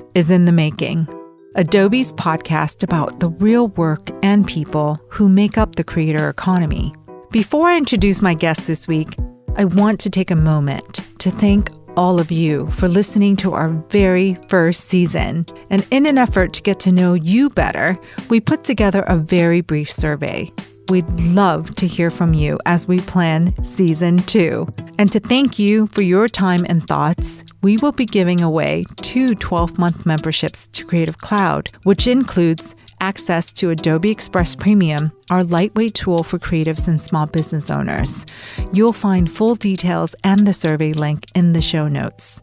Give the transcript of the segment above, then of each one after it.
This is In the Making, Adobe's podcast about the real work and people who make up the creator economy. Before I introduce my guest this week, I want to take a moment to thank all of you for listening to our very first season. And in an effort to get to know you better, we put together a very brief survey. We'd love to hear from you as we plan season 2. And to thank you for your time and thoughts, we will be giving away 2 12-month memberships to Creative Cloud, which includes access to Adobe Express Premium, our lightweight tool for creatives and small business owners. You'll find full details and the survey link in the show notes.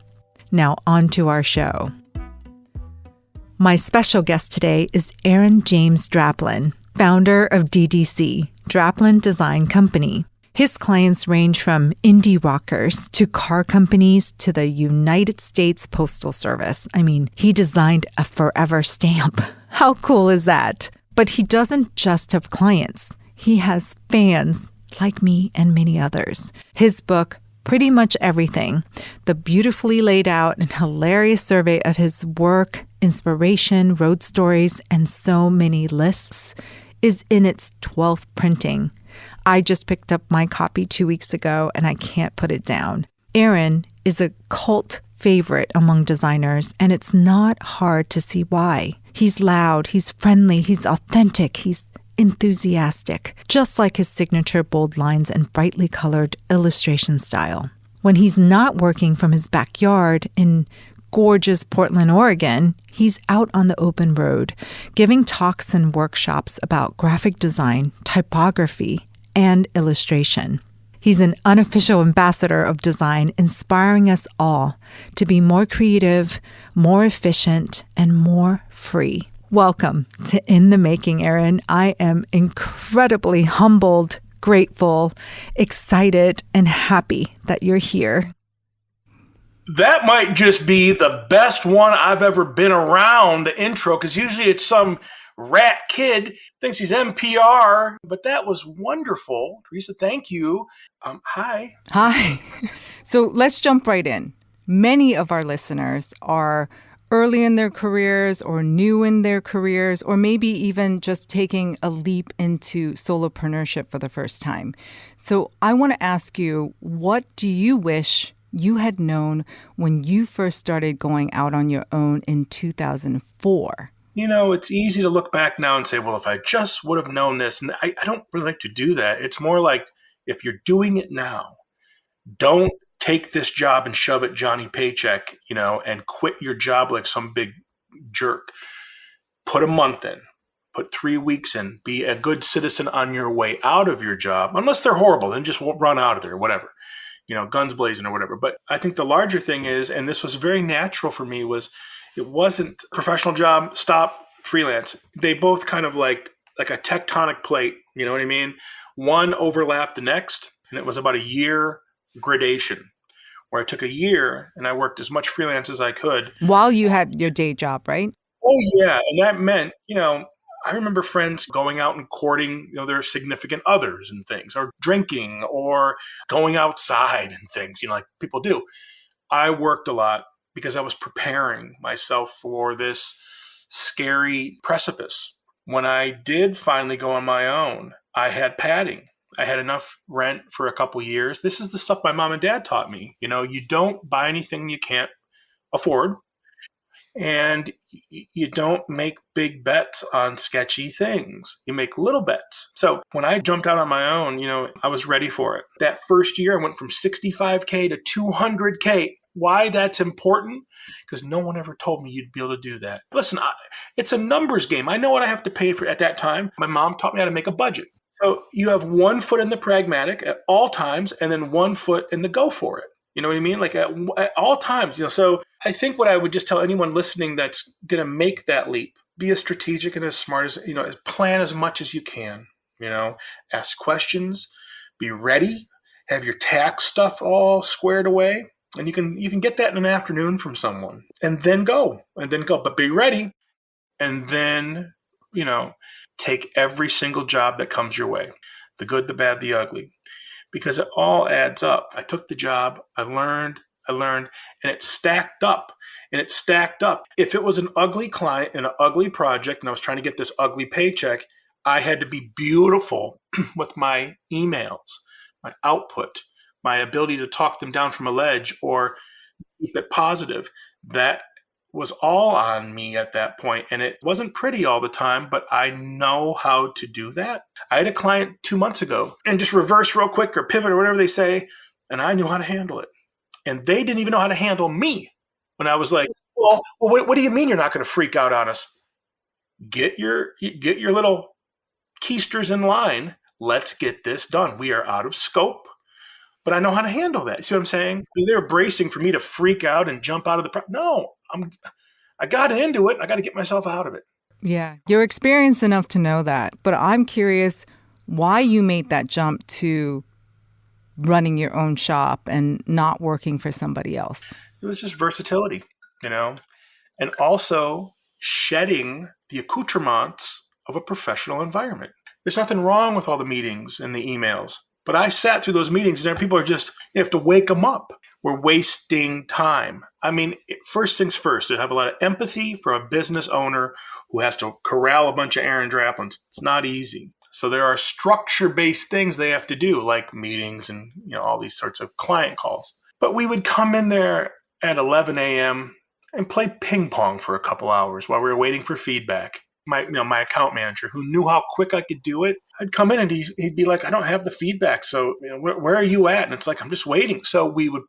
Now on to our show. My special guest today is Aaron James Draplin, founder of DDC, Draplin Design Company. His clients range from indie rockers to car companies to the United States Postal Service. I mean, he designed a forever stamp. How cool is that? But he doesn't just have clients. He has fans like me and many others. His book, Pretty Much Everything, the beautifully laid out and hilarious survey of his work, inspiration, road stories, and so many lists, is in its 12th printing. I just picked up my copy 2 weeks ago and I can't put it down. Aaron is a cult favorite among designers, and it's not hard to see why. He's loud, he's friendly, he's authentic, he's enthusiastic, just like his signature bold lines and brightly colored illustration style. When he's not working from his backyard in gorgeous Portland, Oregon, he's out on the open road, giving talks and workshops about graphic design, typography, and illustration. He's an unofficial ambassador of design, inspiring us all to be more creative, more efficient, and more free. Welcome to In the Making, Aaron. I am incredibly humbled, grateful, excited, and happy that you're here. That might just be the best one I've ever been around, the intro, because usually it's some rat kid thinks he's NPR, but that was wonderful. Teresa, thank you. Hi. Hi. So let's jump right in. Many of our listeners are early in their careers or new in their careers, or maybe even just taking a leap into solopreneurship for the first time. So I want to ask you, what do you wish you had known when you first started going out on your own in 2004? You know, it's easy to look back now and say, well, if I just would have known this. And I don't really like to do that. It's more like, if you're doing it now, don't take this job and shove it Johnny Paycheck, and quit your job like some big jerk. Put a month in, put 3 weeks in, be a good citizen on your way out of your job. Unless they're horrible, then just run out of there, whatever. Guns blazing or whatever. But I think the larger thing is, and this was very natural for me, was it wasn't professional job, stop, freelance. They both kind of like a tectonic plate, you know what I mean? One overlapped the next, and it was about a year gradation where I took a year and I worked as much freelance as I could. While you had your day job, right? Oh, yeah. And that meant, I remember friends going out and courting, their significant others and things, or drinking or going outside and things, like people do. I worked a lot because I was preparing myself for this scary precipice. When I did finally go on my own, I had padding. I had enough rent for a couple years. This is the stuff my mom and dad taught me. You don't buy anything you can't afford. And you don't make big bets on sketchy things. You make little bets. So when I jumped out on my own, I was ready for it. That first year, I went from 65K to 200K. Why that's important? Because no one ever told me you'd be able to do that. Listen, it's a numbers game. I know what I have to pay for at that time. My mom taught me how to make a budget. So you have 1 foot in the pragmatic at all times, and then 1 foot in the go for it. You know what I mean? Like at all times, so I think what I would just tell anyone listening that's going to make that leap, be as strategic and as smart as, plan as much as you can, ask questions, be ready, have your tax stuff all squared away. And you can get that in an afternoon from someone and then go, but be ready. And then, take every single job that comes your way, the good, the bad, the ugly. Because it all adds up. I took the job, I learned, I learned, and it stacked up and it stacked up. If it was an ugly client and an ugly project and I was trying to get this ugly paycheck, I had to be beautiful with my emails, my output, my ability to talk them down from a ledge or keep it positive. That was all on me at that point. And it wasn't pretty all the time, but I know how to do that. I had a client 2 months ago and just reverse real quick or pivot or whatever they say. And I knew how to handle it. And they didn't even know how to handle me when I was like, well what do you mean you're not going to freak out on us? Get your little keisters in line. Let's get this done. We are out of scope. But I know how to handle that. See what I'm saying? They were bracing for me to freak out and jump out of the no, I got into it. I got to get myself out of it. Yeah, you're experienced enough to know that. But I'm curious why you made that jump to running your own shop and not working for somebody else. It was just versatility, and also shedding the accoutrements of a professional environment. There's nothing wrong with all the meetings and the emails. But I sat through those meetings and people are just, you have to wake them up. We're wasting time. I mean, first things first, I have a lot of empathy for a business owner who has to corral a bunch of Aaron Draplins. It's not easy. So there are structure-based things they have to do, like meetings and all these sorts of client calls. But we would come in there at 11 a.m. and play ping pong for a couple hours while we were waiting for feedback. My account manager, who knew how quick I could do it, I'd come in and he'd be like, I don't have the feedback. So where are you at? And it's like, I'm just waiting. So we would,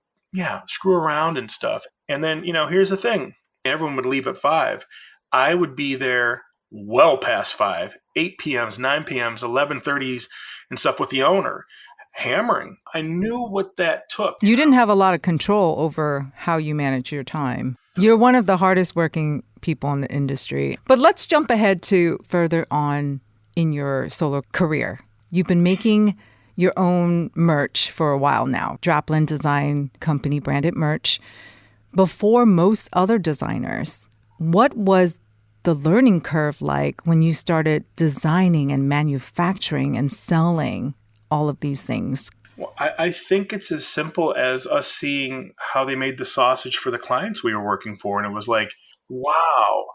screw around and stuff. And then, here's the thing. Everyone would leave at 5. I would be there well past 5, 8 p.m.s, 9 p.m.s, 11:30s and stuff with the owner, hammering. I knew what that took. You didn't have a lot of control over how you manage your time. You're one of the hardest working people in the industry. But let's jump ahead to further on in your solo career. You've been making your own merch for a while now. Draplin Design Company branded merch. Before most other designers, what was the learning curve like when you started designing and manufacturing and selling all of these things? Well, I think it's as simple as us seeing how they made the sausage for the clients we were working for. And it was like, wow.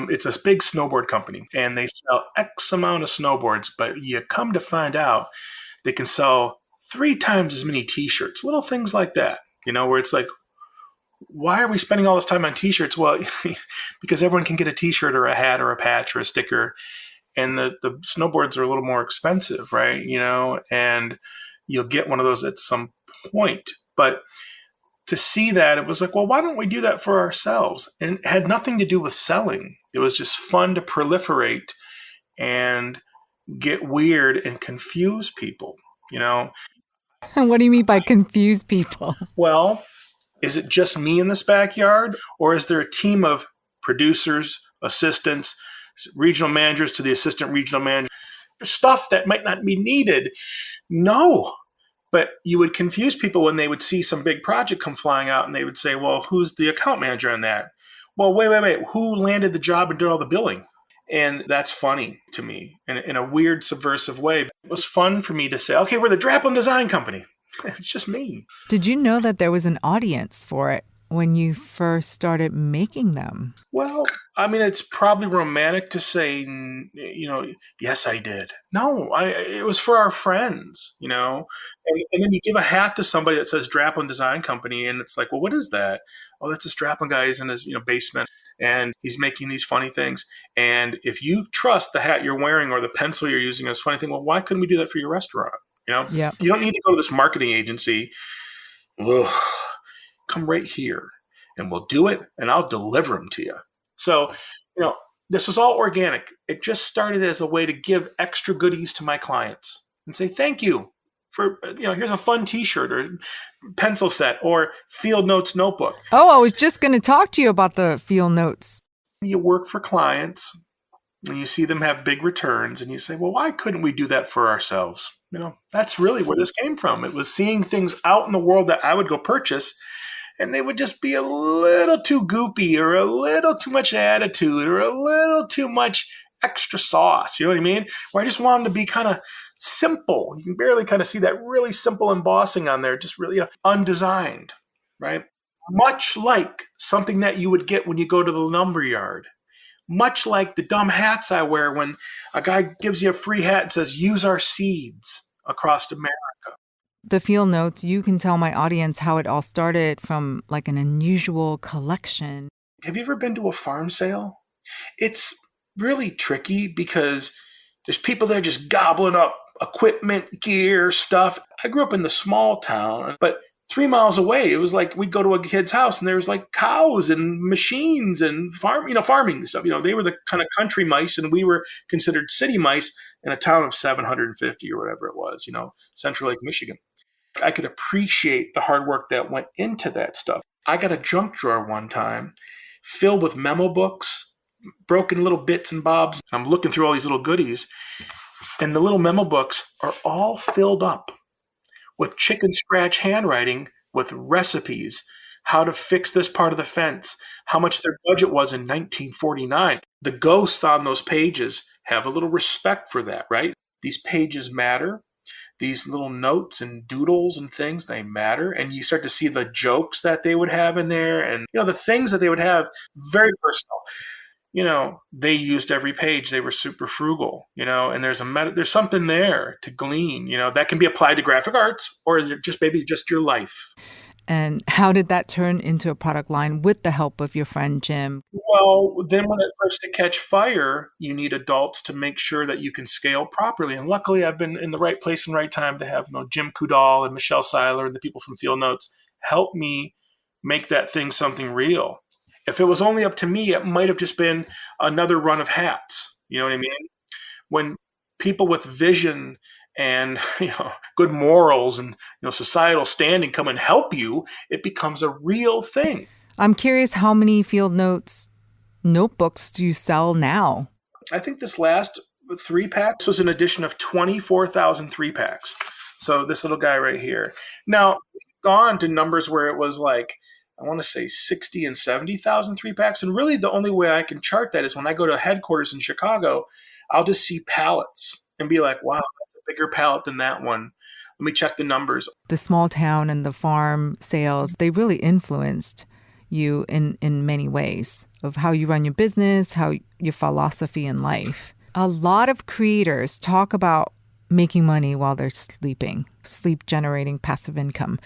It's a big snowboard company and they sell X amount of snowboards, but you come to find out they can sell 3 times as many t-shirts, little things like that, where it's like, why are we spending all this time on t-shirts? Well, because everyone can get a t-shirt or a hat or a patch or a sticker. And the snowboards are a little more expensive, right? And you'll get one of those at some point. But to see that, it was like, well, why don't we do that for ourselves? And it had nothing to do with selling. It was just fun to proliferate and get weird and confuse people, And what do you mean by confuse people? Well, is it just me in this backyard? Or is there a team of producers, assistants, regional managers to the assistant regional manager? Stuff that might not be needed. No. But you would confuse people when they would see some big project come flying out and they would say, well, who's the account manager on that? Well, wait. Who landed the job and did all the billing? And that's funny to me in a weird, subversive way. It was fun for me to say, okay, we're the Draplin Design Company. It's just me. Did you know that there was an audience for it when you first started making them? Well, I mean, it's probably romantic to say, yes, I did. No, it was for our friends, and then you give a hat to somebody that says Draplin Design Company, and it's like, well, what is that? Oh, that's this Draplin guy. He's in his basement, and he's making these funny things. And if you trust the hat you're wearing or the pencil you're using as a funny thing, well, why couldn't we do that for your restaurant? Yeah. You don't need to go to this marketing agency. Ugh. Come right here and we'll do it and I'll deliver them to you. So, this was all organic. It just started as a way to give extra goodies to my clients and say, thank you for, here's a fun t-shirt or pencil set or Field Notes notebook. Oh, I was just going to talk to you about the Field Notes. You work for clients and you see them have big returns and you say, well, why couldn't we do that for ourselves? That's really where this came from. It was seeing things out in the world that I would go purchase and they would just be a little too goopy or a little too much attitude or a little too much extra sauce. You know what I mean? Where I just want them to be kind of simple. You can barely kind of see that really simple embossing on there, just really undesigned, right? much like something that you would get when you go to the lumberyard. Much like the dumb hats I wear when a guy gives you a free hat and says, use our seeds across America. The field notes, you can tell my audience how it all started from like an unusual collection. Have you ever been to a farm sale? It's really tricky because there's people there just gobbling up equipment, gear, stuff. I grew up in the small town, but 3 miles away, it was like we'd go to a kid's house and there was like cows and machines and farming stuff. They were the kind of country mice and we were considered city mice in a town of 750 or whatever it was, Central Lake, Michigan. I could appreciate the hard work that went into that stuff. I got a junk drawer one time filled with memo books, broken little bits and bobs. I'm looking through all these little goodies, and the little memo books are all filled up with chicken scratch handwriting with recipes, how to fix this part of the fence, how much their budget was in 1949. The ghosts on those pages have a little respect for that, right? These pages matter. These little notes and doodles and things, they matter. And you start to see the jokes that they would have in there and, the things that they would have, very personal. They used every page. They were super frugal, and there's something there to glean, that can be applied to graphic arts or maybe just your life. And how did that turn into a product line with the help of your friend Jim? Well, then when it starts to catch fire, you need adults to make sure that you can scale properly. And luckily, I've been in the right place and right time to have Jim Kudal and Michelle Seiler and the people from Field Notes help me make that thing something real. If it was only up to me, it might have just been another run of hats. You know what I mean? When people with vision and good morals and societal standing come and help you, it becomes a real thing. I'm curious, how many Field Notes notebooks do you sell now? I think this last 3-pack was an edition of 24,000 3-packs. So this little guy right here. Now, gone to numbers where it was like, I want to say 60 and 70,000 3-packs. And really the only way I can chart that is when I go to headquarters in Chicago, I'll just see pallets and be like, wow, that's a bigger pallet than that one. Let me check the numbers. The small town and the farm sales, they really influenced you in many ways of how you run your business, how your philosophy in life. A lot of creators talk about making money while they're sleeping, sleep generating passive income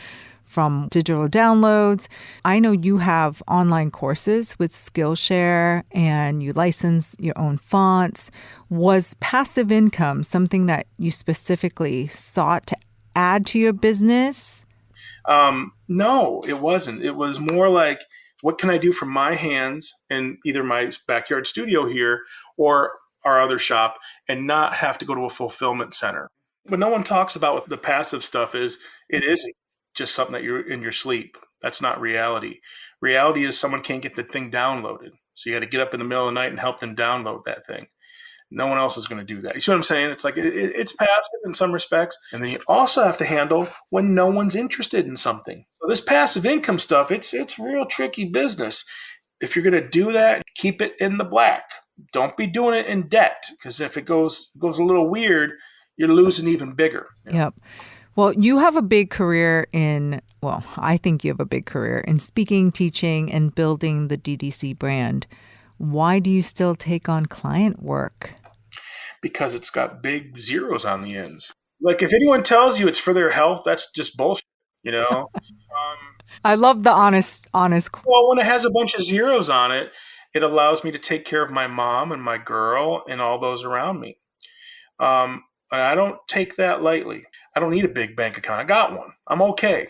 from digital downloads. I know you have online courses with Skillshare and you license your own fonts. Was passive income something that you specifically sought to add to your business? No, it wasn't. It was more like, what can I do from my hands in either my backyard studio here or our other shop and not have to go to a fulfillment center? What no one talks about with the passive stuff is it isn't just something that you're in your sleep. That's not reality. Reality is someone can't get the thing downloaded. So you got to get up in the middle of the night and help them download that thing. No one else is going to do that. You see what I'm saying? It's like it's passive in some respects. And then you also have to handle when no one's interested in something. So this passive income stuff, it's real tricky business. If you're going to do that, keep it in the black. Don't be doing it in debt, because if it goes a little weird, you're losing even bigger. Yep. Well, you have a big career I think you have a big career in speaking, teaching, and building the DDC brand. Why do you still take on client work? Because it's got big zeros on the ends. Like if anyone tells you it's for their health, that's just bullshit, I love the honest. Well, when it has a bunch of zeros on it, it allows me to take care of my mom and my girl and all those around me. And I don't take that lightly. I don't need a big bank account. I got one. I'm okay.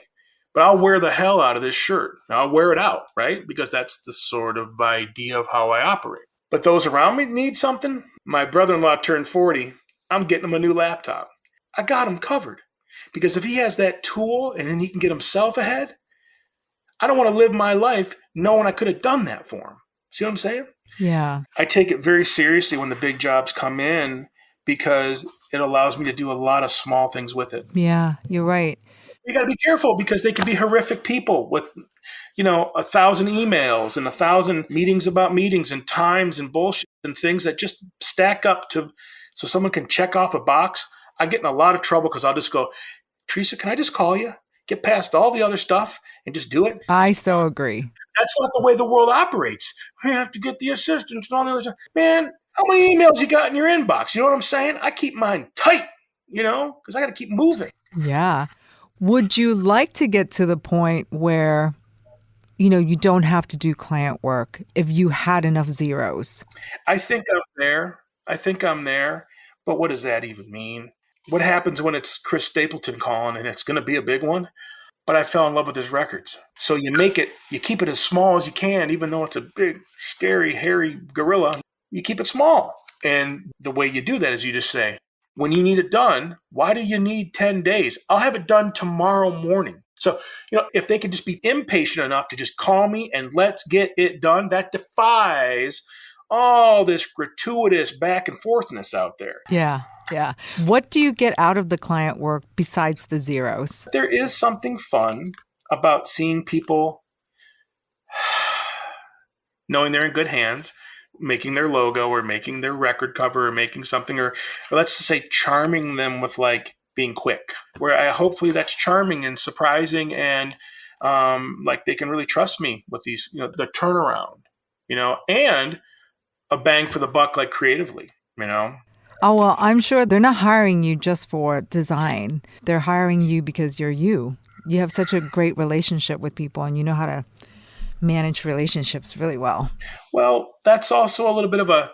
But I'll wear the hell out of this shirt. I'll wear it out, right? Because that's the sort of idea of how I operate. But those around me need something. My brother-in-law turned 40. I'm getting him a new laptop. I got him covered. Because if he has that tool and then he can get himself ahead, I don't want to live my life knowing I could have done that for him. See what I'm saying? Yeah. I take it very seriously when the big jobs come in because it allows me to do a lot of small things with it. Yeah, you're right. You got to be careful because they can be horrific people with, 1,000 emails and 1,000 meetings about meetings and times and bullshit and things that just stack up so someone can check off a box. I get in a lot of trouble because I'll just go, Teresa, can I just call you? get past all the other stuff and just do it. I so agree. That's not the way the world operates. We have to get the assistants and all the other stuff. Man, how many emails you got in your inbox? You know what I'm saying? I keep mine tight, because I got to keep moving. Yeah. Would you like to get to the point where, you don't have to do client work if you had enough zeros? I think I'm there. But what does that even mean? What happens when it's Chris Stapleton calling and it's going to be a big one? But I fell in love with his records. So you keep it as small as you can, even though it's a big, scary, hairy gorilla. You keep it small. And the way you do that is you just say, when you need it done, why do you need 10 days? I'll have it done tomorrow morning. So, if they could just be impatient enough to just call me and let's get it done, that defies all this gratuitous back and forthness out there. Yeah. Yeah. What do you get out of the client work besides the zeros? There is something fun about seeing people knowing they're in good hands, making their logo or making their record cover or making something, or let's just say charming them with like being quick, where hopefully that's charming and surprising and like they can really trust me with these, the turnaround, and a bang for the buck, like creatively, Oh, well, I'm sure they're not hiring you just for design. They're hiring you because you're you. You have such a great relationship with people and you know how to manage relationships really well. Well, that's also a little bit of a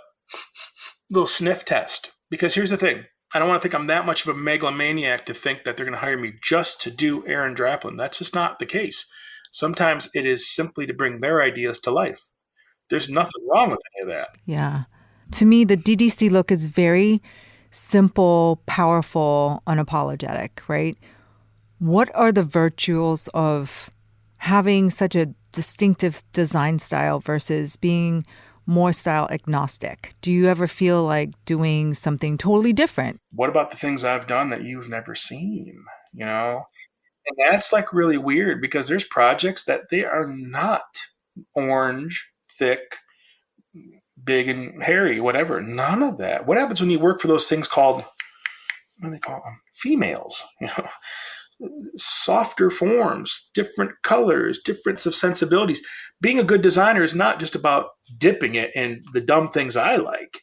little sniff test, because here's the thing. I don't want to think I'm that much of a megalomaniac to think that they're going to hire me just to do Aaron Draplin. That's just not the case. Sometimes it is simply to bring their ideas to life. There's nothing wrong with any of that. Yeah. To me, the DDC look is very simple, powerful, unapologetic, right? What are the virtues of having such a distinctive design style versus being more style agnostic? Do you ever feel like doing something totally different? What about the things I've done that you've never seen, And that's like really weird, because there's projects that they are not orange, thick, big and hairy, whatever. None of that. What happens when you work for those things called, what do they call them? Females, softer forms, different colors, difference of sensibilities. Being a good designer is not just about dipping it in the dumb things I like.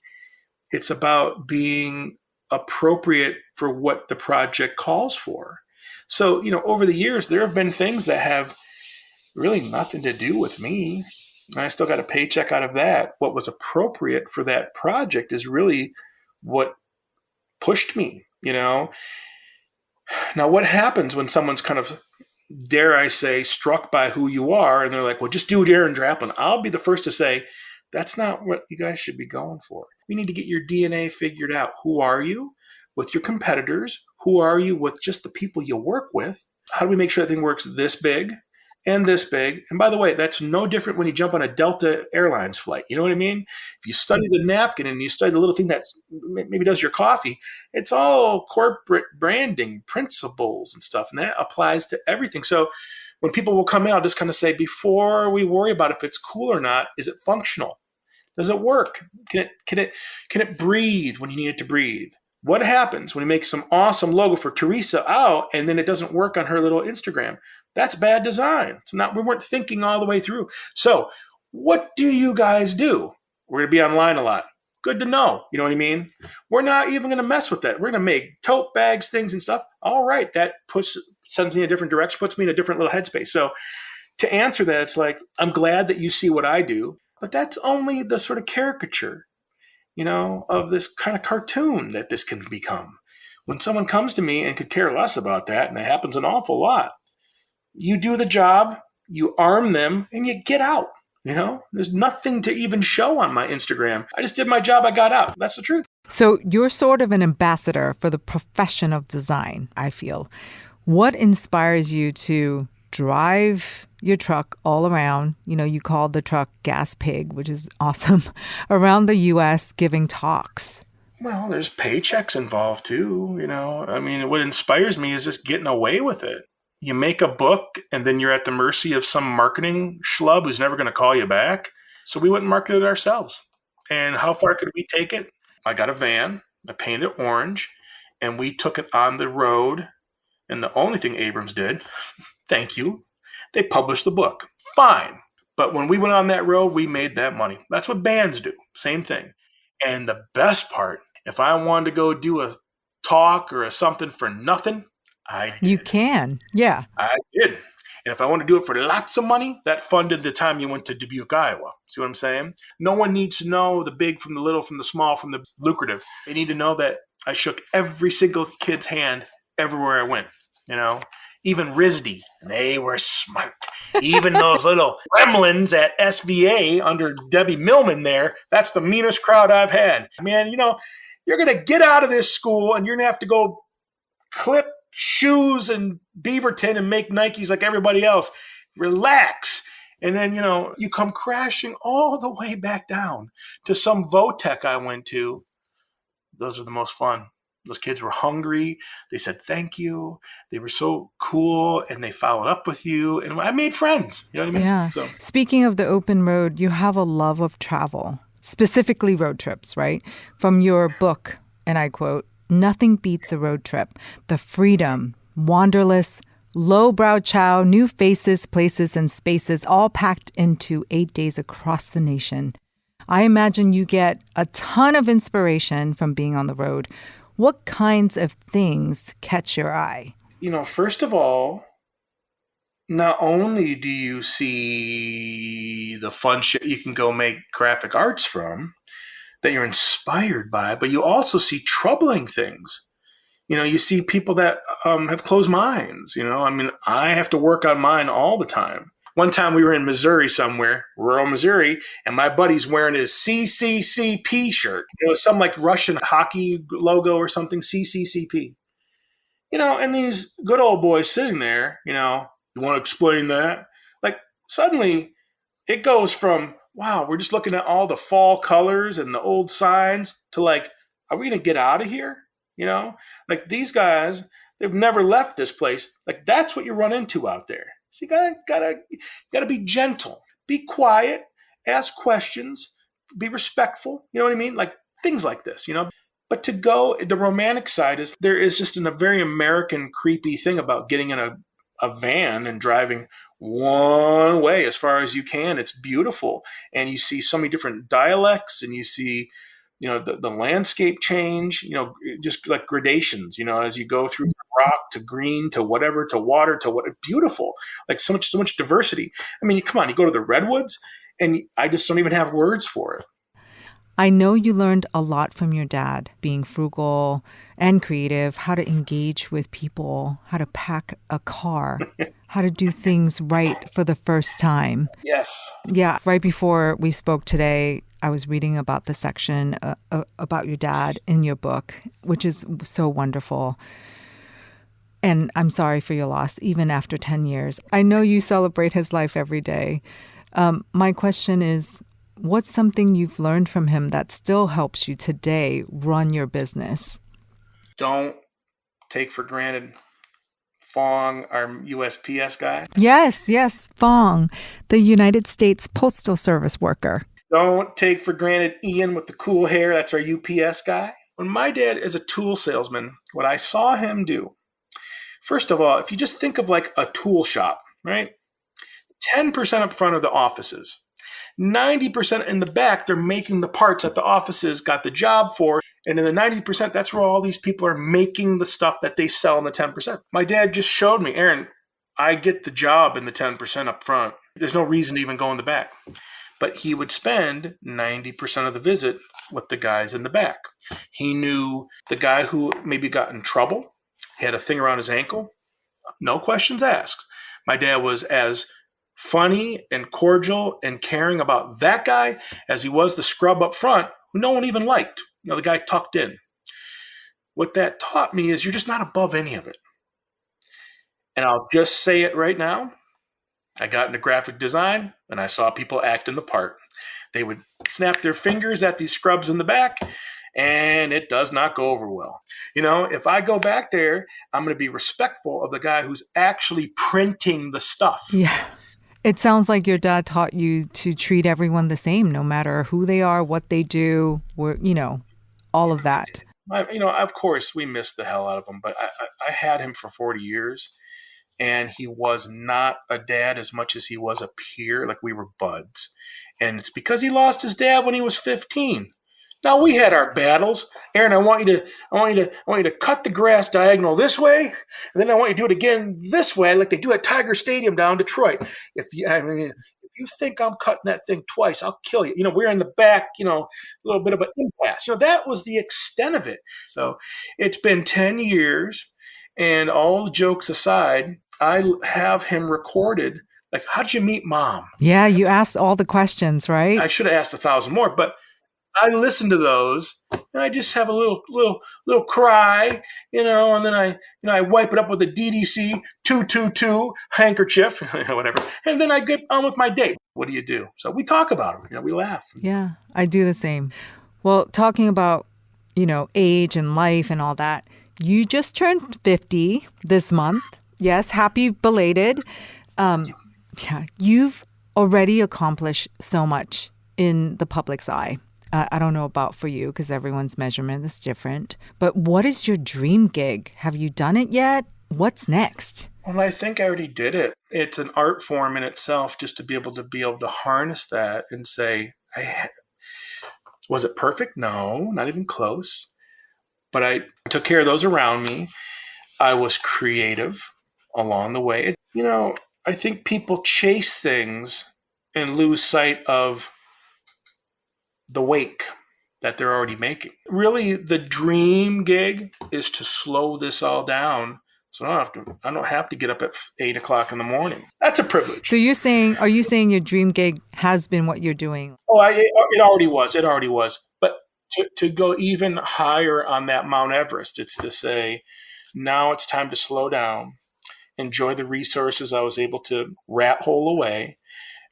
It's about being appropriate for what the project calls for. So, over the years, there have been things that have really nothing to do with me. I still got a paycheck out of that. What was appropriate for that project is really what pushed me, Now, what happens when someone's kind of, dare I say, struck by who you are, and they're like, well, just do Aaron Draplin. I'll be the first to say, that's not what you guys should be going for. We need to get your DNA figured out. Who are you with your competitors? Who are you with just the people you work with? How do we make sure that thing works this big and this big? And by the way, that's no different when you jump on a Delta Airlines flight. You know what I mean? If you study the napkin and you study the little thing that maybe does your coffee, it's all corporate branding principles and stuff. And that applies to everything. So when people will come in, I'll just kind of say, before we worry about if it's cool or not, is it functional? Does it work? Can it breathe when you need it to breathe? What happens when we make some awesome logo for Teresa Au and then it doesn't work on her little Instagram? That's bad design. We weren't thinking all the way through. So what do you guys do? We're going to be online a lot. Good to know. You know what I mean? We're not even going to mess with that. We're going to make tote bags, things and stuff. All right. That sends me in a different direction, puts me in a different little headspace. So to answer that, it's like, I'm glad that you see what I do, but that's only the sort of caricature, of this kind of cartoon that this can become. When someone comes to me and could care less about that, and it happens an awful lot, you do the job, you arm them, and you get out. There's nothing to even show on my Instagram. I just did my job, I got out. That's the truth. So you're sort of an ambassador for the profession of design, I feel. What inspires you to drive your truck all around? You called the truck Gas Pig, which is awesome, around the U.S. giving talks. Well, there's paychecks involved too, what inspires me is just getting away with it. You make a book and then you're at the mercy of some marketing schlub who's never going to call you back. So we went and marketed it ourselves. And how far could we take it? I got a van, I painted it orange, and we took it on the road And the only thing Abrams did, thank you, they published the book. Fine. But when we went on that road, we made that money. That's what bands do. Same thing. And the best part, if I wanted to go do a talk or a something for nothing, I did. You can. Yeah. I did. And if I want to do it for lots of money, that funded the time you went to Dubuque, Iowa. See what I'm saying? No one needs to know the big from the little, from the small, from the lucrative. They need to know that I shook every single kid's hand everywhere I went. Even RISD, they were smart. Even those little gremlins at SVA under Debbie Millman there, that's the meanest crowd I've had. Man, you're going to get out of this school and you're going to have to go clip shoes and Beaverton and make Nikes like everybody else. Relax. And then, you come crashing all the way back down to some Votech I went to. Those were the most fun. Those kids were hungry. They said thank you. They were so cool, and they followed up with you. And I made friends. You know what I mean? Yeah. So. Speaking of the open road, you have a love of travel, specifically road trips, right? From your book, and I quote, "Nothing beats a road trip. The freedom, wanderlust, lowbrow chow, new faces, places, and spaces, all packed into 8 days across the nation. I imagine you get a ton of inspiration from being on the road. What kinds of things catch your eye?" First of all, not only do you see the fun shit you can go make graphic arts from, that you're inspired by, but you also see troubling things. You see people that have closed minds. I have to work on mine all the time. One time we were in Missouri somewhere, rural Missouri, and my buddy's wearing his CCCP shirt. It was some like Russian hockey logo or something, CCCP. And these good old boys sitting there, you want to explain that? Like suddenly it goes from, wow, we're just looking at all the fall colors and the old signs to like, are we going to get out of here? Like these guys, they've never left this place. Like that's what you run into out there. So you gotta be gentle, be quiet, ask questions, be respectful. You know what I mean? Like things like this, But to go, the romantic side is there is just a very American creepy thing about getting in a van and driving one way as far as you can. It's beautiful. And you see so many different dialects and you see, the landscape change, just like gradations, as you go through rock to green to whatever, to water, to what beautiful, like so much diversity. I mean, come on, you go to the redwoods and I just don't even have words for it. I know you learned a lot from your dad, being frugal and creative, how to engage with people, how to pack a car, how to do things right for the first time. Yes. Yeah. Right before we spoke today, I was reading about the section about your dad in your book, which is so wonderful. And I'm sorry for your loss, even after 10 years. I know you celebrate his life every day. My question is, what's something you've learned from him that still helps you today run your business? Don't take for granted Fong, our USPS guy. Yes, Fong, the United States Postal Service worker. Don't take for granted Ian with the cool hair. That's our UPS guy. When my dad is a tool salesman, what I saw him do, first of all, if you just think of like a tool shop, right? 10% up front are the offices. 90% in the back, they're making the parts that the offices got the job for. And in the 90%, that's where all these people are making the stuff that they sell in the 10%. My dad just showed me, Aaron, I get the job in the 10% up front. There's no reason to even go in the back. But he would spend 90% of the visit with the guys in the back. He knew the guy who maybe got in trouble, he had a thing around his ankle, no questions asked. My dad was as funny and cordial and caring about that guy as he was the scrub up front who no one even liked. The guy tucked in. What that taught me is you're just not above any of it. And I'll just say it right now. I got into graphic design and I saw people acting the part. They would snap their fingers at these scrubs in the back and it does not go over well. If I go back there, I'm going to be respectful of the guy who's actually printing the stuff. Yeah. It sounds like your dad taught you to treat everyone the same, no matter who they are, what they do, all of that. Of course, we missed the hell out of him, but I had him for 40 years, and he was not a dad as much as he was a peer. Like, we were buds. And it's because he lost his dad when he was 15. Now, we had our battles. Aaron, I want you to cut the grass diagonal this way, and then I want you to do it again this way, like they do at Tiger Stadium down in Detroit. If you think I'm cutting that thing twice, I'll kill you. We're in the back, a little bit of an impasse. That was the extent of it. So it's been 10 years, and all the jokes aside, I have him recorded. Like, how'd you meet Mom? Yeah, you asked all the questions, right? I should have asked 1,000 more, but I listen to those and I just have a little cry, and then I wipe it up with a DDC 222 handkerchief, whatever. And then I get on with my day. What do you do? So we talk about it. We laugh. Yeah, I do the same. Well, talking about, age and life and all that, you just turned 50 this month. Yes, happy belated. Yeah, you've already accomplished so much in the public's eye. I don't know about for you because everyone's measurement is different. But what is your dream gig? Have you done it yet? What's next? Well, I think I already did it. It's an art form in itself, just to be able to harness that and say, was it perfect? No, not even close. But I took care of those around me. I was creative along the way. I think people chase things and lose sight of the wake that they're already making. Really, the dream gig is to slow this all down, so I don't have to get up at 8 o'clock in the morning. That's a privilege. So are you saying your dream gig has been what you're doing? Oh, it already was. It already was. But to go even higher on that Mount Everest, it's to say, now it's time to slow down, enjoy the resources I was able to rat hole away,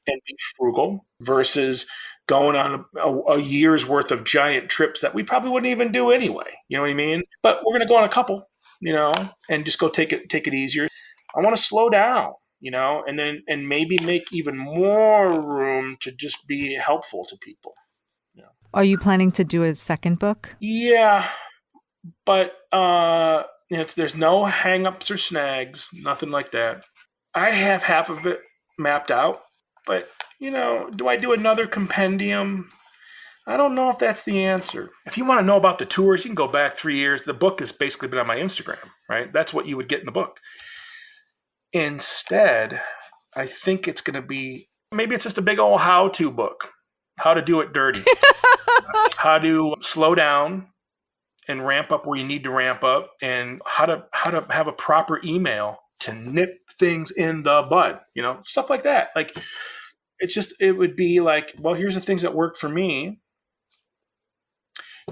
and be frugal versus going on a year's worth of giant trips that we probably wouldn't even do anyway. You know what I mean? But we're going to go on a couple, and just go take it easier. I want to slow down, and maybe make even more room to just be helpful to people. Are you planning to do a second book? Yeah, but there's no hang-ups or snags, nothing like that. I have half of it mapped out, but do I do another compendium? I don't know if that's the answer. If you want to know about the tours, you can go back 3 years. The book has basically been on my Instagram, right? That's what you would get in the book. Instead, I think it's going to be, maybe it's just a big old how-to book. How to do it dirty. How to slow down and ramp up where you need to ramp up, and how to have a proper email to nip things in the bud, stuff like that. Like, it would be like, well, here's the things that worked for me.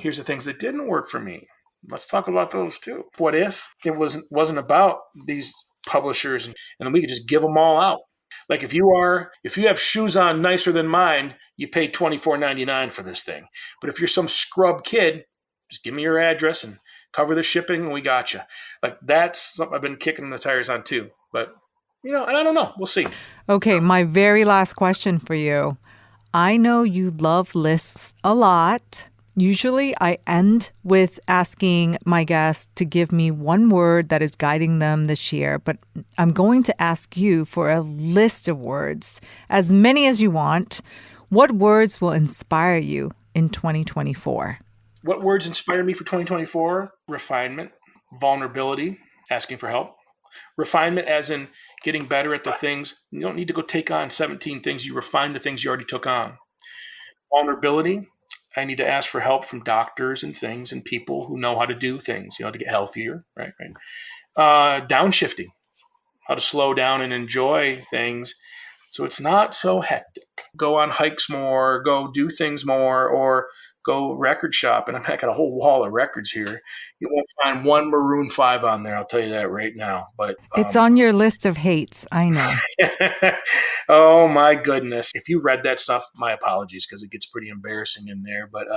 Here's the things that didn't work for me. Let's talk about those too. What if it wasn't about these publishers and then we could just give them all out? Like, if you have shoes on nicer than mine, you pay $24.99 for this thing. But if you're some scrub kid, just give me your address and cover the shipping and we got you. Like, that's something I've been kicking the tires on too. But, and I don't know. We'll see. Okay, my very last question for you. I know you love lists a lot. Usually I end with asking my guests to give me one word that is guiding them this year, but I'm going to ask you for a list of words, as many as you want. What words will inspire you in 2024? What words inspire me for 2024? Refinement, vulnerability, asking for help. Refinement as in getting better at the things. You don't need to go take on 17 things. You refine the things you already took on. Vulnerability. I need to ask for help from doctors and things and people who know how to do things, to get healthier, right? Downshifting, how to slow down and enjoy things so it's not so hectic. Go on hikes more, go do things more, or go record shop. And I got a whole wall of records here. You won't find one Maroon 5 on there, I'll tell you that right now. But it's on your list of hates, I know. Oh, my goodness. If you read that stuff, my apologies, because it gets pretty embarrassing in there. But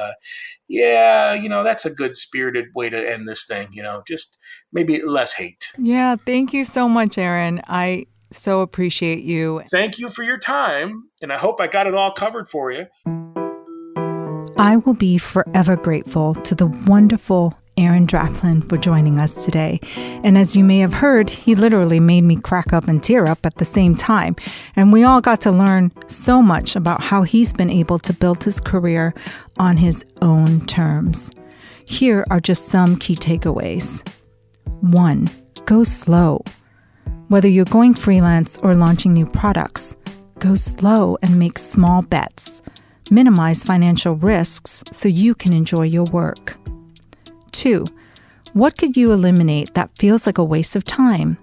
that's a good spirited way to end this thing, just maybe less hate. Yeah, thank you so much, Aaron. I so appreciate you. Thank you for your time, and I hope I got it all covered for you. I will be forever grateful to the wonderful Aaron Draplin, for joining us today. And as you may have heard, he literally made me crack up and tear up at the same time. And we all got to learn so much about how he's been able to build his career on his own terms. Here are just some key takeaways. 1. Go slow. Whether you're going freelance or launching new products, go slow and make small bets. Minimize financial risks so you can enjoy your work. 2. What could you eliminate that feels like a waste of time?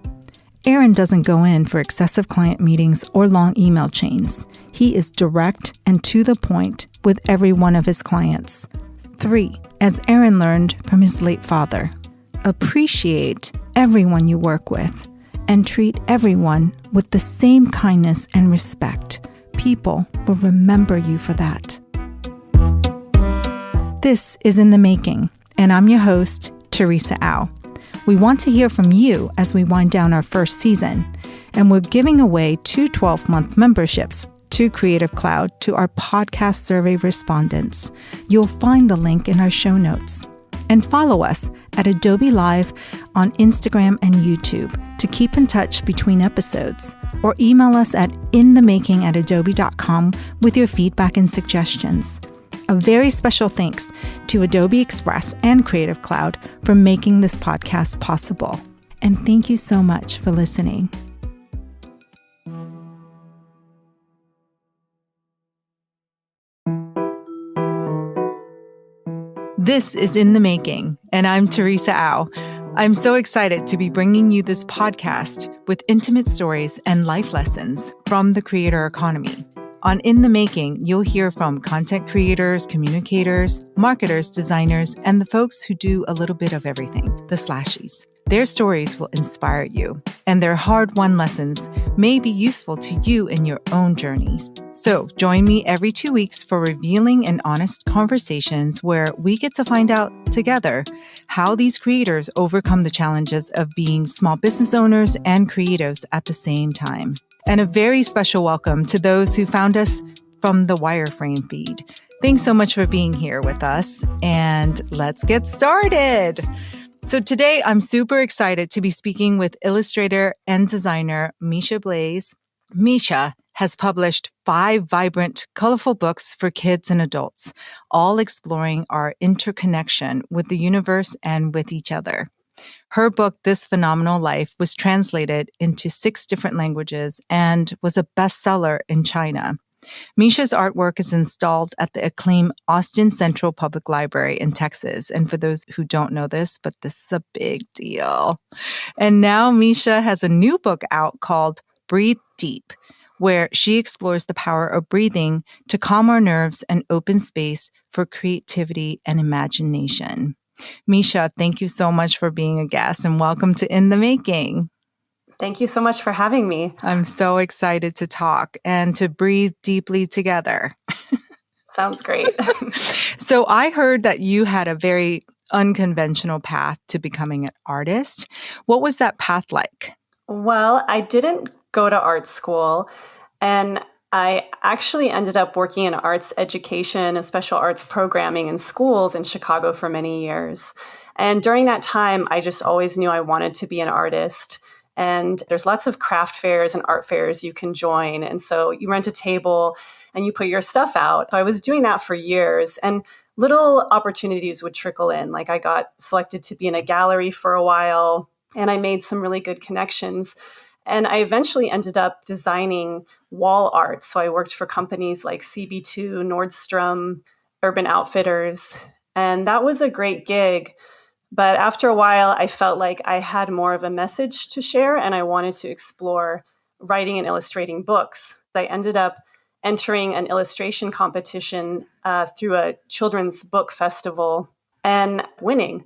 Aaron doesn't go in for excessive client meetings or long email chains. He is direct and to the point with every one of his clients. 3. As Aaron learned from his late father, appreciate everyone you work with and treat everyone with the same kindness and respect. People will remember you for that. This is In the Making, and I'm your host, Teresa Au. We want to hear from you as we wind down our first season, and we're giving away 2 12-month memberships to Creative Cloud to our podcast survey respondents. You'll find the link in our show notes. And follow us at Adobe Live on Instagram and YouTube to keep in touch between episodes, or email us at inthemaking@adobe.com with your feedback and suggestions. A very special thanks to Adobe Express and Creative Cloud for making this podcast possible. And thank you so much for listening. This is In the Making, and I'm Teresa Au. I'm so excited to be bringing you this podcast with intimate stories and life lessons from the creator economy. On In the Making, you'll hear from content creators, communicators, marketers, designers, and the folks who do a little bit of everything, the slashies. Their stories will inspire you, and their hard-won lessons may be useful to you in your own journeys. So join me every 2 weeks for revealing and honest conversations where we get to find out together how these creators overcome the challenges of being small business owners and creatives at the same time. And a very special welcome to those who found us from the Wireframe feed. Thanks so much for being here with us, and let's get started. So today, I'm super excited to be speaking with illustrator and designer Misha Blaise. Misha has published 5 vibrant, colorful books for kids and adults, all exploring our interconnection with the universe and with each other. Her book, This Phenomenal Life, was translated into 6 different languages and was a bestseller in China. Misha's artwork is installed at the acclaimed Austin Central Public Library in Texas. And for those who don't know this, but this is a big deal. And now Misha has a new book out called Breathe Deep, where she explores the power of breathing to calm our nerves and open space for creativity and imagination. Misha, thank you so much for being a guest, and welcome to In the Making. Thank you so much for having me. I'm so excited to talk and to breathe deeply together. Sounds great. So I heard that you had a very unconventional path to becoming an artist. What was that path like? Well, I didn't go to art school, and I actually ended up working in arts education and special arts programming in schools in Chicago for many years. And during that time, I just always knew I wanted to be an artist. And there's lots of craft fairs and art fairs you can join. And so you rent a table and you put your stuff out. So I was doing that for years, and little opportunities would trickle in. Like I got selected to be in a gallery for a while, and I made some really good connections. And I eventually ended up designing wall art. So I worked for companies like CB2, Nordstrom, Urban Outfitters, and that was a great gig. But after a while, I felt like I had more of a message to share, and I wanted to explore writing and illustrating books. I ended up entering an illustration competition through a children's book festival and winning.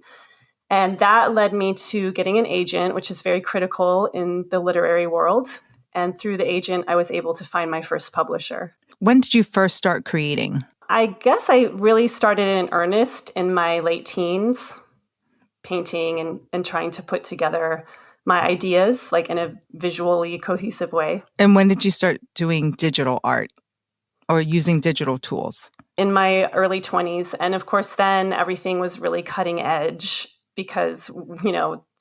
And that led me to getting an agent, which is very critical in the literary world. And through the agent, I was able to find my first publisher. When did you first start creating? I guess I really started in earnest in my late teens, painting and trying to put together my ideas like in a visually cohesive way. And when did you start doing digital art or using digital tools? In my early 20s. And of course, then everything was really cutting edge. because,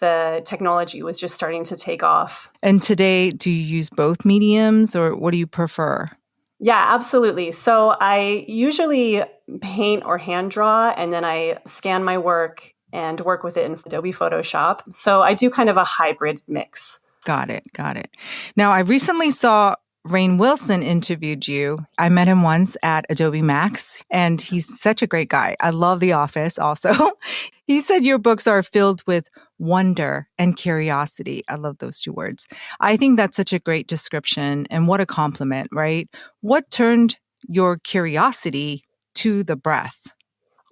the technology was just starting to take off. And today, do you use both mediums or what do you prefer? Yeah, absolutely. So I usually paint or hand draw, and then I scan my work and work with it in Adobe Photoshop. So I do kind of a hybrid mix. Got it. Now, I recently saw Rainn Wilson interviewed you. I met him once at Adobe Max, and he's such a great guy. I love The Office also. He said your books are filled with wonder and curiosity. I love those two words. I think that's such a great description, and what a compliment, right? What turned your curiosity to the breath?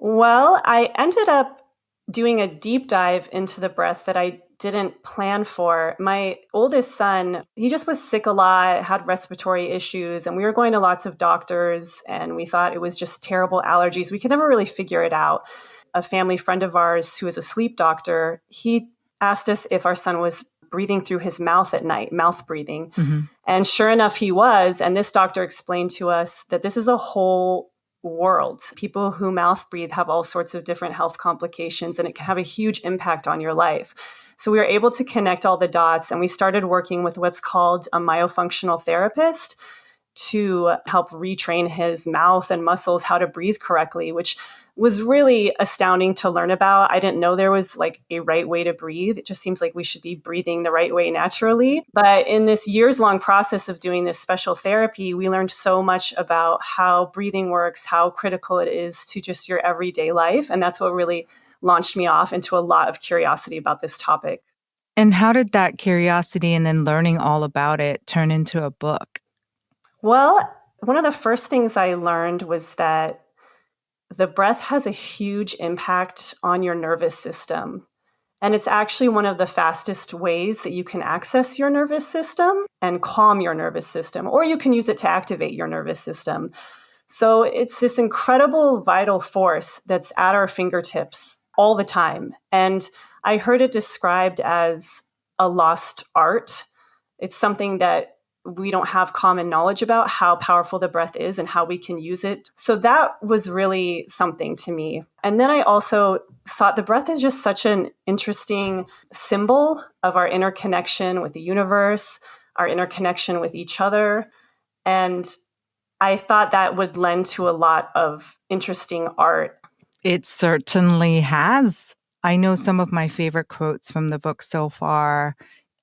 Well, I ended up doing a deep dive into the breath that I didn't plan for. My oldest son, he just was sick a lot, had respiratory issues, and we were going to lots of doctors, and we thought it was just terrible allergies. We could never really figure it out. A family friend of ours who is a sleep doctor, he asked us if our son was breathing through his mouth at night, mouth breathing. Mm-hmm. And sure enough, he was. And this doctor explained to us that this is a whole world. People who mouth breathe have all sorts of different health complications, and it can have a huge impact on your life. So we were able to connect all the dots, and we started working with what's called a myofunctional therapist to help retrain his mouth and muscles how to breathe correctly, which was really astounding to learn about. I didn't know there was like a right way to breathe. It just seems like we should be breathing the right way naturally. But in this years-long process of doing this special therapy, we learned so much about how breathing works, how critical it is to just your everyday life. And that's what really launched me off into a lot of curiosity about this topic. And how did that curiosity and then learning all about it turn into a book? Well, one of the first things I learned was that the breath has a huge impact on your nervous system. And it's actually one of the fastest ways that you can access your nervous system and calm your nervous system, or you can use it to activate your nervous system. So it's this incredible vital force that's at our fingertips all the time. And I heard it described as a lost art. It's something that we don't have common knowledge about, how powerful the breath is and how we can use it. So that was really something to me. And then I also thought the breath is just such an interesting symbol of our interconnection with the universe, our interconnection with each other. And I thought that would lend to a lot of interesting art. It certainly has. I know some of my favorite quotes from the book so far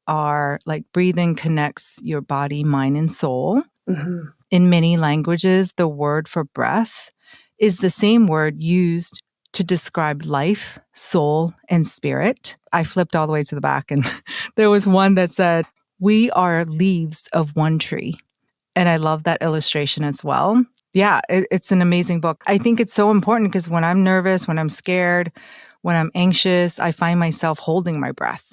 are like breathing connects your body, mind, and soul. Mm-hmm. In many languages, the word for breath is the same word used to describe life, soul, and spirit. I flipped all the way to the back and there was one that said, "We are leaves of one tree." And I love that illustration as well. Yeah, it's an amazing book. I think it's so important because when I'm nervous, when I'm scared, when I'm anxious, I find myself holding my breath.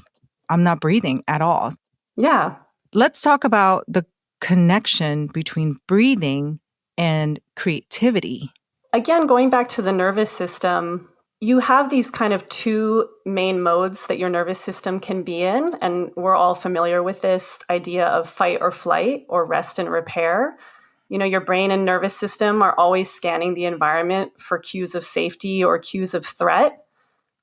I'm not breathing at all. Yeah. Let's talk about the connection between breathing and creativity. Again, going back to the nervous system, you have these kind of two main modes that your nervous system can be in. And we're all familiar with this idea of fight or flight or rest and repair. Your brain and nervous system are always scanning the environment for cues of safety or cues of threat.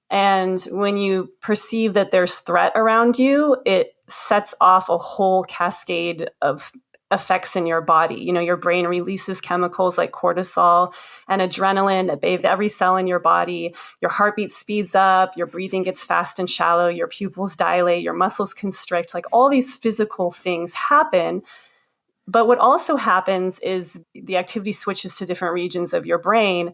And when you perceive that there's threat around you, it sets off a whole cascade of effects in your body. Your brain releases chemicals like cortisol and adrenaline that bathe every cell in your body. Your heartbeat speeds up, your breathing gets fast and shallow, your pupils dilate, your muscles constrict, like all these physical things happen. But what also happens is the activity switches to different regions of your brain,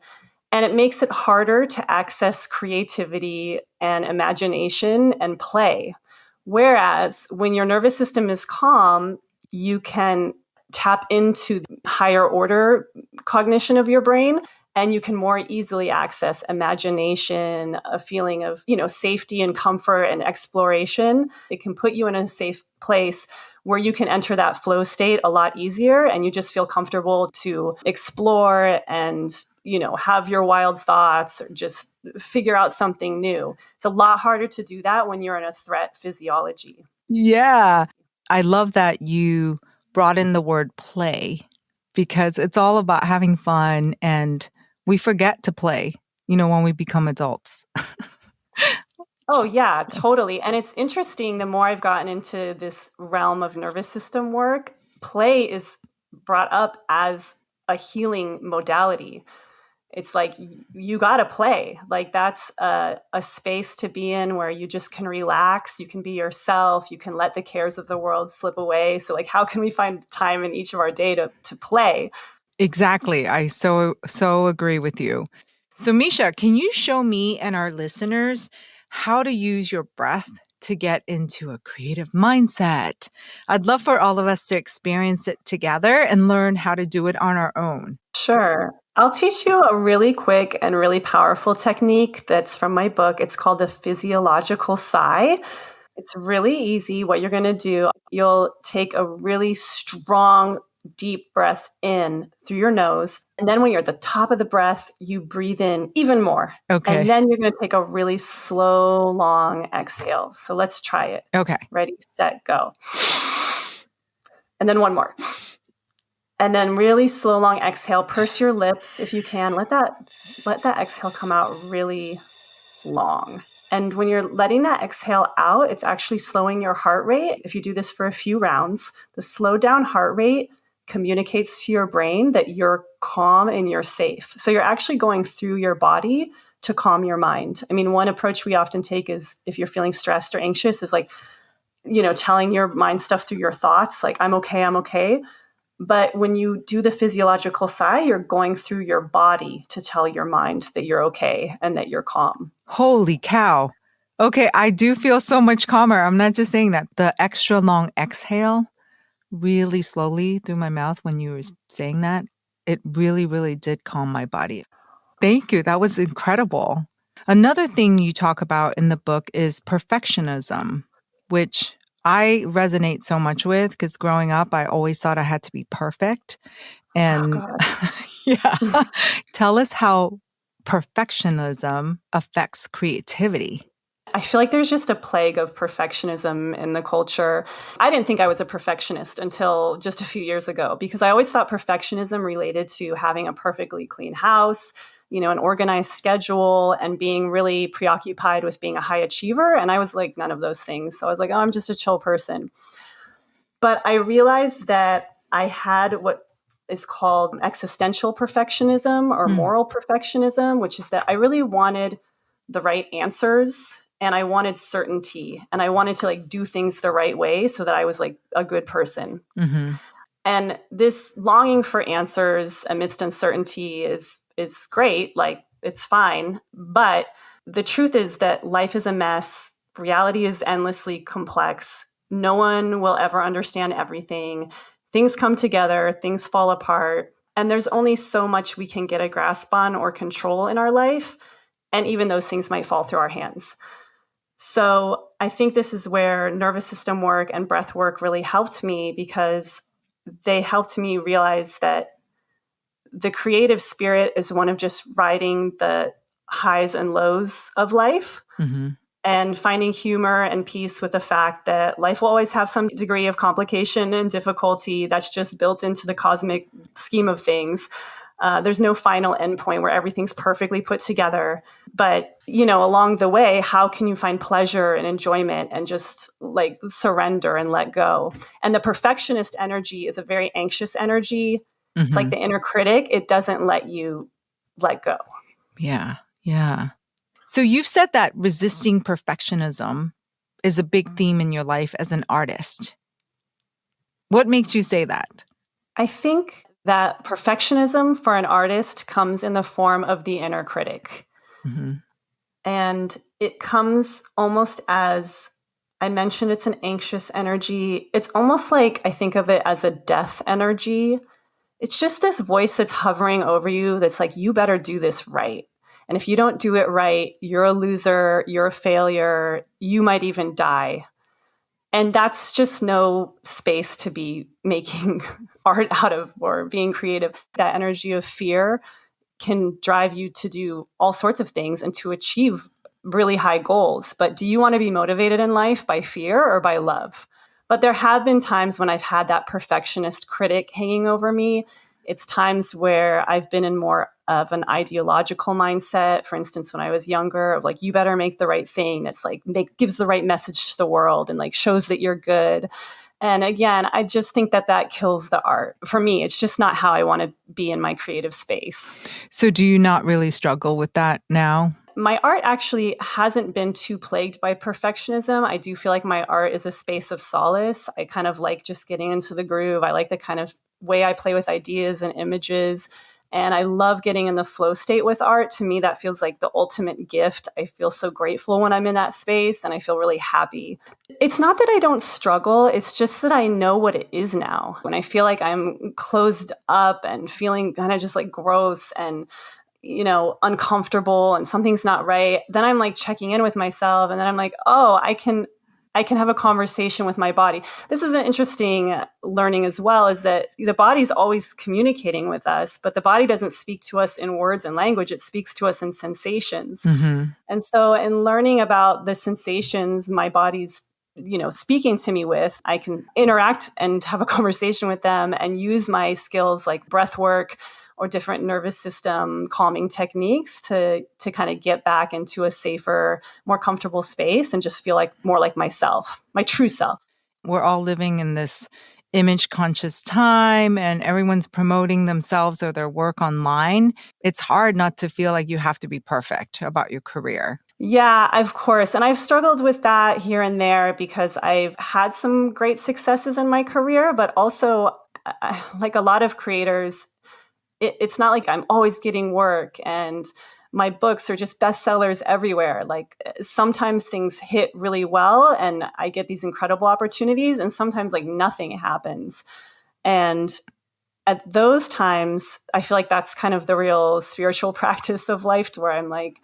and it makes it harder to access creativity and imagination and play. Whereas when your nervous system is calm, you can tap into the higher order cognition of your brain, and you can more easily access imagination, a feeling of, safety and comfort and exploration. It can put you in a safe place where you can enter that flow state a lot easier, and you just feel comfortable to explore and, have your wild thoughts or just figure out something new. It's a lot harder to do that when you're in a threat physiology. Yeah. I love that you brought in the word play because it's all about having fun and we forget to play, when we become adults. Oh, yeah, totally. And it's interesting, the more I've gotten into this realm of nervous system work, play is brought up as a healing modality. It's like you got to play. Like that's a space to be in where you just can relax. You can be yourself. You can let the cares of the world slip away. So, like, how can we find time in each of our day to play? Exactly. I so agree with you. So, Misha, can you show me and our listeners how to use your breath to get into a creative mindset? I'd love for all of us to experience it together and learn how to do it on our own. Sure. I'll teach you a really quick and really powerful technique that's from my book. It's called the physiological sigh. It's really easy. What you're going to do, you'll take a really strong, deep breath in through your nose. And then when you're at the top of the breath, you breathe in even more. Okay. And then you're going to take a really slow, long exhale. So let's try it. Okay. Ready, set, go. And then one more. And then really slow, long exhale. Purse your lips if you can. Let that exhale come out really long. And when you're letting that exhale out, it's actually slowing your heart rate. If you do this for a few rounds, the slowed down heart rate communicates to your brain that you're calm and you're safe. So you're actually going through your body to calm your mind. I mean, one approach we often take is if you're feeling stressed or anxious is like, telling your mind stuff through your thoughts, like, I'm okay, I'm okay. But when you do the physiological sigh, you're going through your body to tell your mind that you're okay and that you're calm. Holy cow. Okay, I do feel so much calmer. I'm not just saying that. The extra long exhale, really slowly through my mouth when you were saying that, it really, really did calm my body. Thank you. That was incredible. Another thing you talk about in the book is perfectionism, which I resonate so much with because growing up, I always thought I had to be perfect. And yeah, tell us how perfectionism affects creativity. I feel like there's just a plague of perfectionism in the culture. I didn't think I was a perfectionist until just a few years ago because I always thought perfectionism related to having a perfectly clean house, an organized schedule, and being really preoccupied with being a high achiever. And I was like none of those things. So I was like, oh, I'm just a chill person. But I realized that I had what is called existential perfectionism or moral perfectionism, which is that I really wanted the right answers and I wanted certainty and I wanted to do things the right way so that I was like a good person. Mm-hmm. And this longing for answers amidst uncertainty is great. Like, it's fine. But the truth is that life is a mess. Reality is endlessly complex. No one will ever understand everything. Things come together, things fall apart. And there's only so much we can get a grasp on or control in our life. And even those things might fall through our hands. So I think this is where nervous system work and breath work really helped me because they helped me realize that the creative spirit is one of just riding the highs and lows of life and finding humor and peace with the fact that life will always have some degree of complication and difficulty that's just built into the cosmic scheme of things. There's no final endpoint where everything's perfectly put together. But, along the way, how can you find pleasure and enjoyment and just surrender and let go? And the perfectionist energy is a very anxious energy. It's like the inner critic. It doesn't let you let go. Yeah. Yeah. So you've said that resisting perfectionism is a big theme in your life as an artist. What makes you say that? I think that perfectionism for an artist comes in the form of the inner critic. And it comes almost as, I mentioned, it's an anxious energy. It's almost like I think of it as a death energy. It's just this voice that's hovering over you that's like, you better do this right. And if you don't do it right, you're a loser, you're a failure, you might even die. And that's just no space to be making art out of or being creative. That energy of fear can drive you to do all sorts of things and to achieve really high goals. But do you want to be motivated in life by fear or by love? But there have been times when I've had that perfectionist critic hanging over me. It's times where I've been in more of an ideological mindset. For instance, when I was younger, of like, you better make the right thing that's like gives the right message to the world and like shows that you're good. And again, I just think that kills the art. For me, it's just not how I want to be in my creative space. So do you not really struggle with that now? My art actually hasn't been too plagued by perfectionism. I do feel like my art is a space of solace. I kind of like just getting into the groove. I like the kind of way I play with ideas and images. And I love getting in the flow state with art. To me, that feels like the ultimate gift. I feel so grateful when I'm in that space and I feel really happy. It's not that I don't struggle. It's just that I know what it is now. When I feel like I'm closed up and feeling kind of just like gross and uncomfortable and something's not right, then I'm like checking in with myself. And then I'm like, oh, I can have a conversation with my body. This is an interesting learning as well, is that the body's always communicating with us, but the body doesn't speak to us in words and language. It speaks to us in sensations. Mm-hmm. And so in learning about the sensations my body's speaking to me with, I can interact and have a conversation with them and use my skills like breath work or different nervous system calming techniques to kind of get back into a safer, more comfortable space and just feel like more like myself, my true self. We're all living in this image conscious time and everyone's promoting themselves or their work online. It's hard not to feel like you have to be perfect about your career. Yeah, of course. And I've struggled with that here and there because I've had some great successes in my career, but also like a lot of creators, it's not like I'm always getting work and my books are just bestsellers everywhere. Like sometimes things hit really well and I get these incredible opportunities and sometimes like nothing happens. And at those times, I feel like that's kind of the real spiritual practice of life, to where I'm like,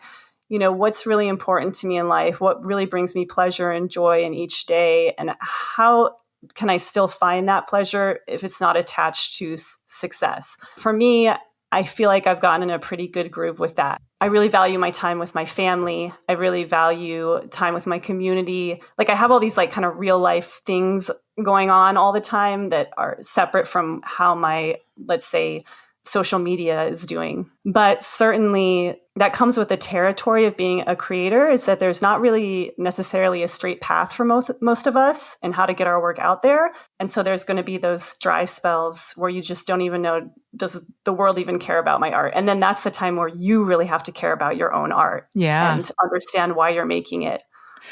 what's really important to me in life? What really brings me pleasure and joy in each day? And how can I still find that pleasure if it's not attached to success? For me, I feel like I've gotten in a pretty good groove with that. I really value my time with my family. I really value time with my community. Like I have all these like kind of real life things going on all the time that are separate from how my, let's say, social media is doing. But certainly that comes with the territory of being a creator, is that there's not really necessarily a straight path for most of us and how to get our work out there. And so there's going to be those dry spells where you just don't even know, does the world even care about my art? And then that's the time where you really have to care about your own art and understand why you're making it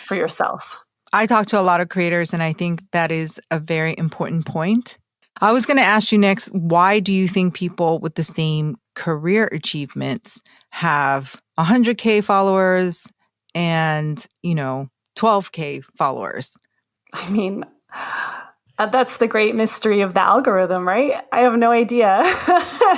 for yourself. I talk to a lot of creators and I think that is a very important point. I was going to ask you next, why do you think people with the same career achievements have 100K followers and, 12K followers? I mean, that's the great mystery of the algorithm, right? I have no idea.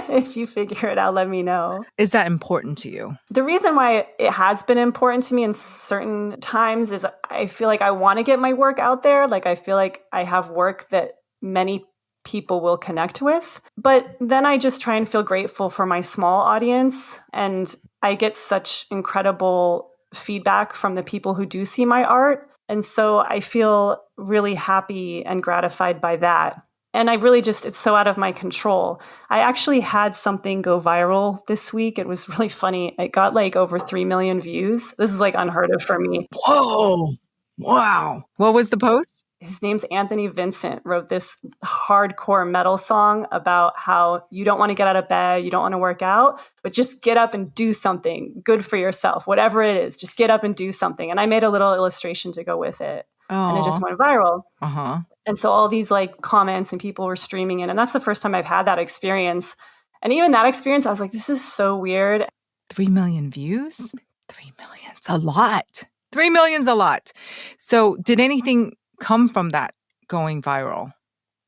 If you figure it out, let me know. Is that important to you? The reason why it has been important to me in certain times is I feel like I want to get my work out there. Like I feel like I have work that many people will connect with. But then I just try and feel grateful for my small audience. And I get such incredible feedback from the people who do see my art. And so I feel really happy and gratified by that. And I really it's so out of my control. I actually had something go viral this week. It was really funny. It got like over 3 million views. This is like unheard of for me. Whoa. Wow. What was the post? His name's Anthony Vincent, wrote this hardcore metal song about how you don't want to get out of bed, you don't want to work out, but just get up and do something good for yourself, whatever it is, just get up and do something. And I made a little illustration to go with it. Aww. And it just went viral. Uh-huh. And so all these like comments and people were streaming in. And that's the first time I've had that experience. And even that experience, I was like, this is so weird. 3 million views? 3 million's a lot. 3 million's a lot. So did anything come from that going viral?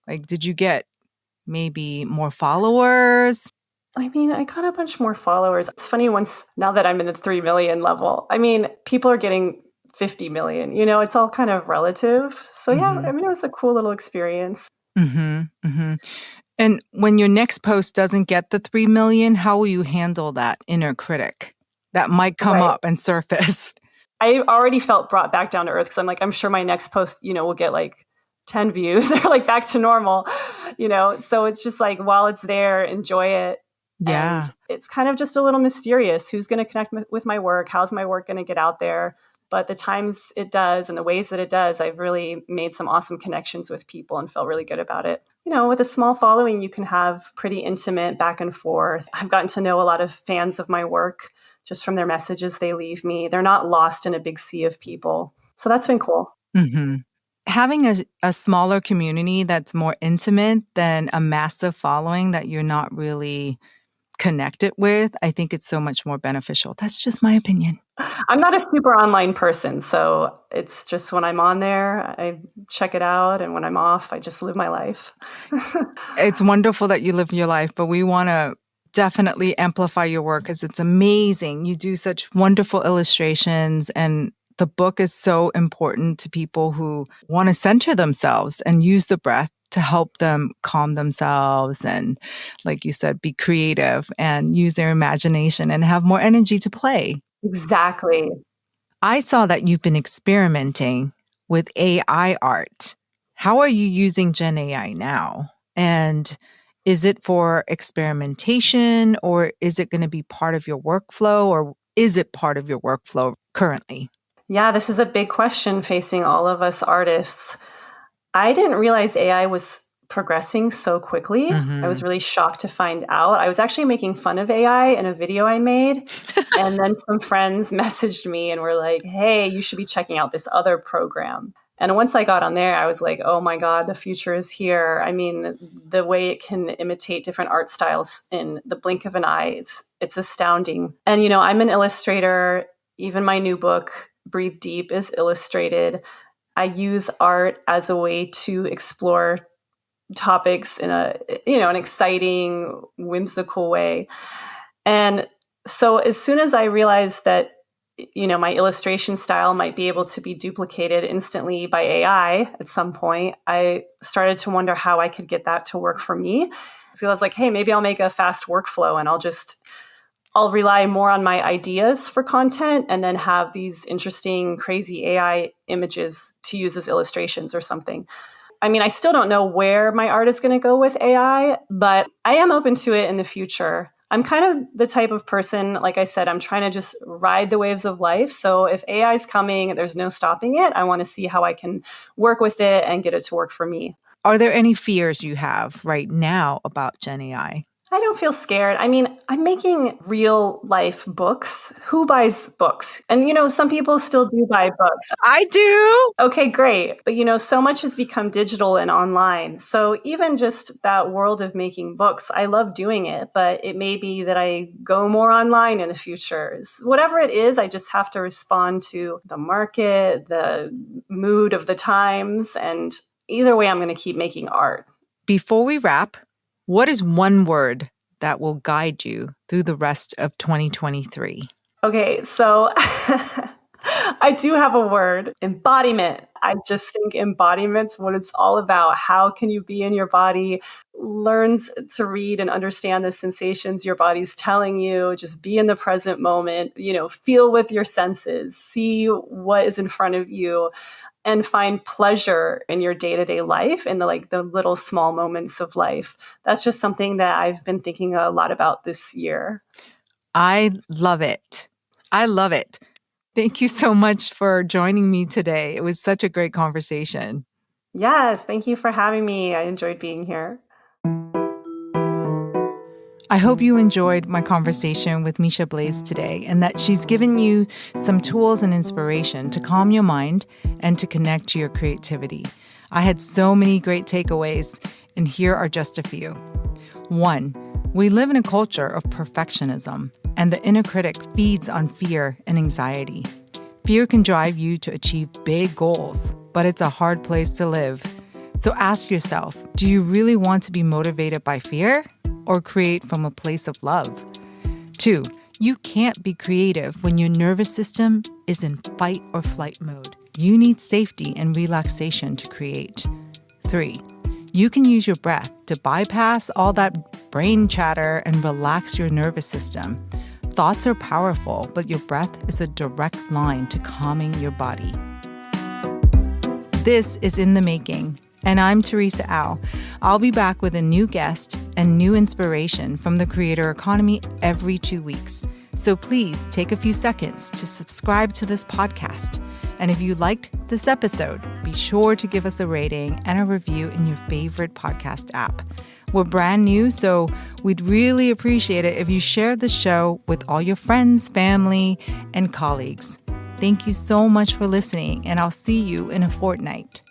Like, did you get maybe more followers? I mean, I got a bunch more followers. It's funny, now that I'm in the 3 million level, I mean, people are getting 50 million, it's all kind of relative. So yeah, I mean, it was a cool little experience. Mm-hmm, mm-hmm. And when your next post doesn't get the 3 million, how will you handle that inner critic that might come up and surface? I already felt brought back down to earth because I'm like, I'm sure my next post, will get like 10 views or like back to normal, So it's just like, while it's there, enjoy it. Yeah. And it's kind of just a little mysterious. Who's going to connect with my work? How's my work going to get out there? But the times it does and the ways that it does, I've really made some awesome connections with people and felt really good about it. With a small following, you can have pretty intimate back and forth. I've gotten to know a lot of fans of my work just from their messages they leave me. They're not lost in a big sea of people. So that's been cool. Mm-hmm. Having a smaller community that's more intimate than a massive following that you're not really connected with, I think it's so much more beneficial. That's just my opinion. I'm not a super online person, so it's just when I'm on there, I check it out, and when I'm off, I just live my life. It's wonderful that you live your life, but we want to definitely amplify your work because it's amazing. You do such wonderful illustrations, and the book is so important to people who want to center themselves and use the breath to help them calm themselves and, like you said, be creative and use their imagination and have more energy to play. Exactly. I saw that you've been experimenting with AI art. How are you using Gen AI now? And is it for experimentation, or is it going to be part of your workflow, or is it part of your workflow currently? Yeah, this is a big question facing all of us artists. I didn't realize AI was progressing so quickly. I was really shocked to find out. I was actually making fun of AI in a video I made. And then some friends messaged me and were like, hey, you should be checking out this other program. And once I got on there, I was like, oh my God, the future is here. I mean, the way it can imitate different art styles in the blink of an eye, it's astounding. And, I'm an illustrator. Even my new book, Breathe Deep, is illustrated. I use art as a way to explore topics in an exciting, whimsical way. And so as soon as I realized that, my illustration style might be able to be duplicated instantly by AI at some point, I started to wonder how I could get that to work for me. So I was like, hey, maybe I'll make a fast workflow and I'll rely more on my ideas for content and then have these interesting, crazy AI images to use as illustrations or something. I mean, I still don't know where my art is going to go with AI, but I am open to it in the future. I'm kind of the type of person, like I said, I'm trying to just ride the waves of life. So if AI is coming, there's no stopping it. I want to see how I can work with it and get it to work for me. Are there any fears you have right now about Gen AI? I don't feel scared. I mean, I'm making real life books. Who buys books? And, some people still do buy books. I do. Okay, great. But, so much has become digital and online. So even just that world of making books, I love doing it. But it may be that I go more online in the future. Whatever it is, I just have to respond to the market, the mood of the times. And either way, I'm going to keep making art. Before we wrap, what is one word that will guide you through the rest of 2023? Okay, so I do have a word, embodiment. I just think embodiment's what it's all about. How can you be in your body, learn to read and understand the sensations your body's telling you, just be in the present moment, feel with your senses, see what is in front of you, and find pleasure in your day-to-day life and the little small moments of life. That's just something that I've been thinking a lot about this year. I love it. I love it. Thank you so much for joining me today. It was such a great conversation. Yes, thank you for having me. I enjoyed being here. I hope you enjoyed my conversation with Misha Blaise today and that she's given you some tools and inspiration to calm your mind and to connect to your creativity. I had so many great takeaways, and here are just a few. 1, we live in a culture of perfectionism, and the inner critic feeds on fear and anxiety. Fear can drive you to achieve big goals, but it's a hard place to live. So ask yourself, do you really want to be motivated by fear or create from a place of love? 2, you can't be creative when your nervous system is in fight or flight mode. You need safety and relaxation to create. 3, you can use your breath to bypass all that brain chatter and relax your nervous system. Thoughts are powerful, but your breath is a direct line to calming your body. This is In the Making, and I'm Teresa Au. I'll be back with a new guest and new inspiration from the creator economy every 2 weeks. So please take a few seconds to subscribe to this podcast. And if you liked this episode, be sure to give us a rating and a review in your favorite podcast app. We're brand new, so we'd really appreciate it if you share the show with all your friends, family, and colleagues. Thank you so much for listening, and I'll see you in a fortnight.